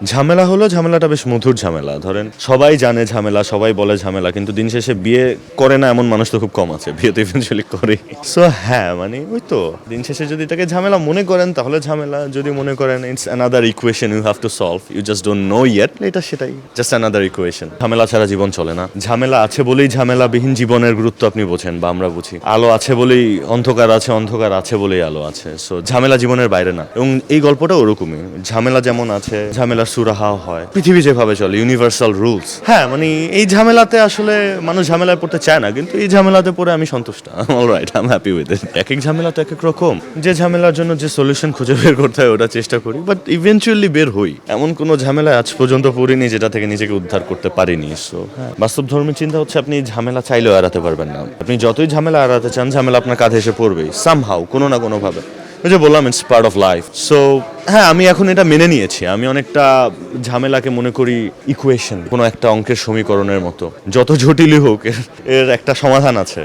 ঝামেলা হলো, ঝামেলাটা বেশ মধুর ঝামেলা। ধরেন সবাই জানে ঝামেলা, সবাই বলে ঝামেলা, কিন্তু দিন শেষে বিয়ে করে না এমন মানুষ তো খুব কম আছে, বিয়ে তো ইভেনচুয়ালি করে। সো হ্যাঁ, মানে ওই তো দিন শেষে যদি এটাকে ঝামেলা মনে করেন তাহলে ঝামেলা, যদি মনে করেন it's another equation you have to solve, you just don't know yet, এটা সেটাই জাস্ট অ্যানাদার ইকুয়েশন। ঝামেলা ছাড়া জীবন চলে না, ঝামেলা আছে বলেই ঝামেলাবিহীন জীবনের গুরুত্ব আপনি বোঝেন বা আমরা বুঝি। আলো আছে বলেই অন্ধকার আছে, অন্ধকার আছে বলেই আলো আছে। সো ঝামেলা জীবনের বাইরে না, এবং এই গল্পটা ওরকমই। ঝামেলা যেমন আছে, ঝামেলার সুরাহাও হয়, পৃথিবী যেভাবে চলে, ইউনিভার্সাল রুলস। হ্যাঁ, মানে এই ঝামেলাতে আসলে মানুষ ঝামেলায় পড়তে চায় না, কিন্তু এই ঝামেলাতে পড়ে আমি সন্তুষ্ট। Alright, I am happy with it. এক এক ঝামেলা তো এক এক রকম, যে ঝামেলার জন্য যে সলিউশন খুঁজে বের করতে হয় ওটা চেষ্টা করি, বাট ইভেনচুয়ালি বের হই। এমন কোনো ঝামেলা আজ পর্যন্ত পড়িনি যেটা থেকে নিজেকে উদ্ধার করতে পারিনি। সো হ্যাঁ, বাস্তব ধর্মের চিন্তা হচ্ছে আপনি ঝামেলা চাইলেও এড়াতে পারবেন না। আপনি যতই ঝামেলা এড়াতে চান, ঝামেলা আপনার কাঁধে এসে পড়বেই সামহাউ, কোনো না কোনো ভাবে। ওই যে বললাম, it's part of life. So হ্যাঁ, আমি এখন এটা মেনে নিয়েছি। আমি অনেকটা ঝামেলাকে মনে করি ইকুয়েশন, কোনো একটা অঙ্কের সমীকরণের মতো। যত জটিলই হোক এর একটা সমাধান আছে।